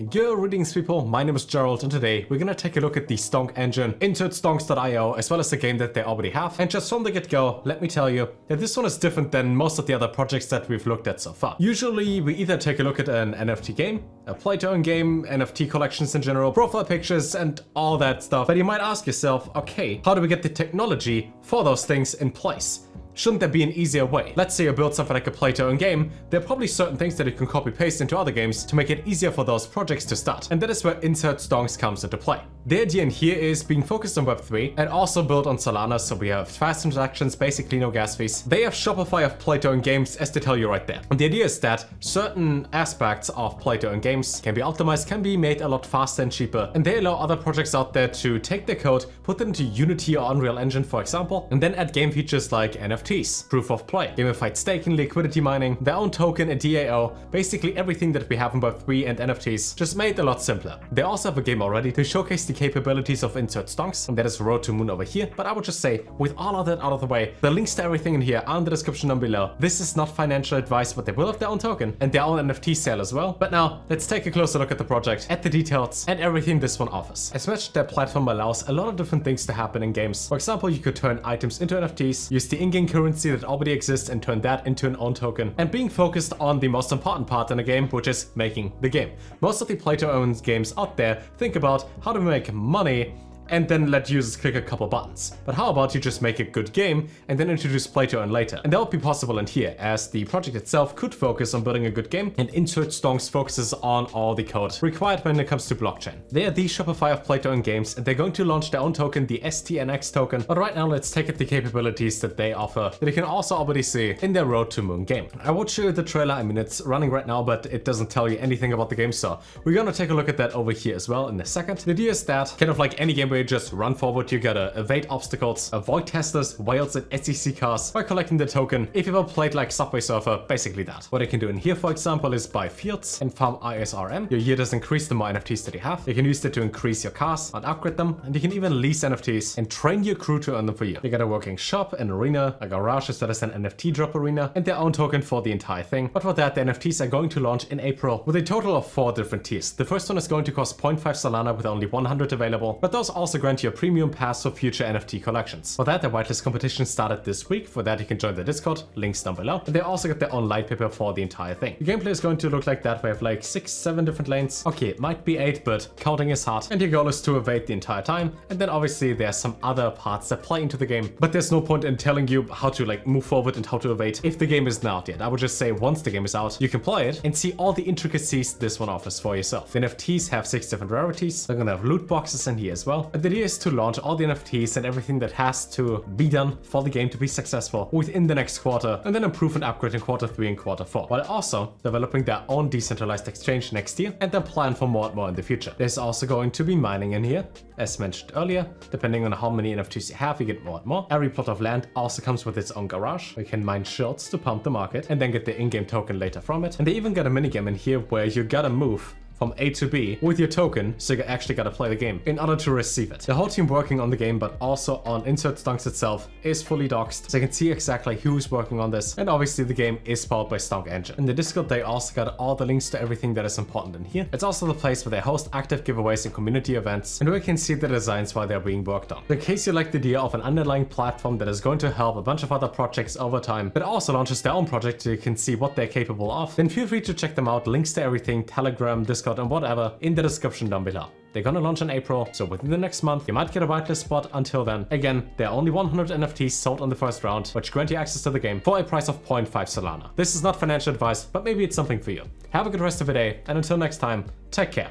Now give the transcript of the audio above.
Yo, greetings people, my name is Gerald and today we're gonna take a look at the Stonk engine, Insert Stonks.io, as well as the game that they already have. And just from the get-go, let me tell you that this one is different than most of the other projects that we've looked at so far. Usually we either take a look at an NFT game, a play-to-earn game, NFT collections in general, profile pictures and all that stuff. But you might ask yourself, okay, how do we get the technology for those things in place? Shouldn't there be an easier way? Let's say you build something like a play-to-earn game, there are probably certain things that you can copy-paste into other games to make it easier for those projects to start. And that is where Insert Stonks comes into play. The idea in here is being focused on Web3 and also built on Solana, so we have fast transactions, basically no gas fees. They have Shopify of play-to-earn games, as they tell you right there. And the idea is that certain aspects of play-to-earn games can be optimized, can be made a lot faster and cheaper, and they allow other projects out there to take their code, put it into Unity or Unreal Engine, for example, and then add game features like NFTs, proof of play, gamified staking, liquidity mining, their own token, a DAO, basically everything that we have in Web3 and NFTs, just made a lot simpler. They also have a game already to showcase the capabilities of Insert Stonks, and that is Road2Moon over here. But I would just say, with all of that out of the way, the links to everything in here are in the description down below. This is not financial advice, but they will have their own token and their own NFT sale as well. But now, let's take a closer look at the project, at the details, and everything this one offers. As much, their platform allows a lot of different things to happen in games. For example, you could turn items into NFTs, use the in-game currency that already exists and turn that into an own token, and being focused on the most important part in a game, which is making the game. Most of the play-to-earn games out there think about how to make money and then let users click a couple buttons. But how about you just make a good game and then introduce play-to-earn later? And that would be possible in here, as the project itself could focus on building a good game, and Insert Stonks focuses on all the code required when it comes to blockchain. They are the Shopify of play-to-earn games, and they're going to launch their own token, the STNX token. But right now, let's take at the capabilities that they offer, that you can also already see in their Road2Moon game. I would show you the trailer, I mean it's running right now, but it doesn't tell you anything about the game, so we're gonna take a look at that over here as well in a second. The idea is that, kind of like any game where you just run forward, you gotta evade obstacles, avoid teslas, whales, and SEC cars by collecting the token. If you've ever played like Subway Surfer, basically that. What you can do in here, for example, is buy fields and farm ISRM. Your year does increase the more NFTs that you have. You can use that to increase your cars and upgrade them, and you can even lease NFTs and train your crew to earn them for you. You got a working shop, an arena, a garage as well as an NFT drop arena, and their own token for the entire thing. But for that, the NFTs are going to launch in April with a total of 4 different tiers. The first one is going to cost 0.5 Solana with only 100 available, but those also grant you a premium pass for future NFT collections. For that, the whitelist competition started this week. For that, you can join the Discord, links down below. And they also got their own light paper for the entire thing. The gameplay is going to look like that. We have like 6-7 different lanes. Okay, it might be 8, but counting is hard. And your goal is to evade the entire time. And then obviously there's some other parts that play into the game, but there's no point in telling you how to like move forward and how to evade if the game isn't out yet. I would just say once the game is out, you can play it and see all the intricacies this one offers for yourself. The NFTs have 6 different rarities. They're gonna have loot boxes in here as well. And the idea is to launch all the NFTs and everything that has to be done for the game to be successful within the next quarter, and then improve and upgrade in Q3 and Q4, while also developing their own decentralized exchange next year and then plan for more and more in the future. There's also going to be mining in here, as mentioned earlier. Depending on how many NFTs you have, you get more and more. Every plot of land also comes with its own garage. You can mine shields to pump the market and then get the in-game token later from it. And they even got a minigame in here where you gotta move from A to B with your token, so you actually gotta play the game in order to receive it. The whole team working on the game, but also on Insert Stonks itself, is fully doxed, so you can see exactly who's working on this, and obviously the game is powered by Stonk Engine. In the Discord, they also got all the links to everything that is important in here. It's also the place where they host active giveaways and community events, and where you can see the designs while they're being worked on. In case you like the idea of an underlying platform that is going to help a bunch of other projects over time, but also launches their own project so you can see what they're capable of, then feel free to check them out. Links to everything, Telegram, Discord, and whatever in the description down below. They're gonna launch in April, so within the next month, you might get a whitelist spot. Until then, again, there are only 100 NFTs sold on the first round, which grant you access to the game for a price of 0.5 Solana. This is not financial advice, but maybe it's something for you. Have a good rest of your day, and until next time, take care.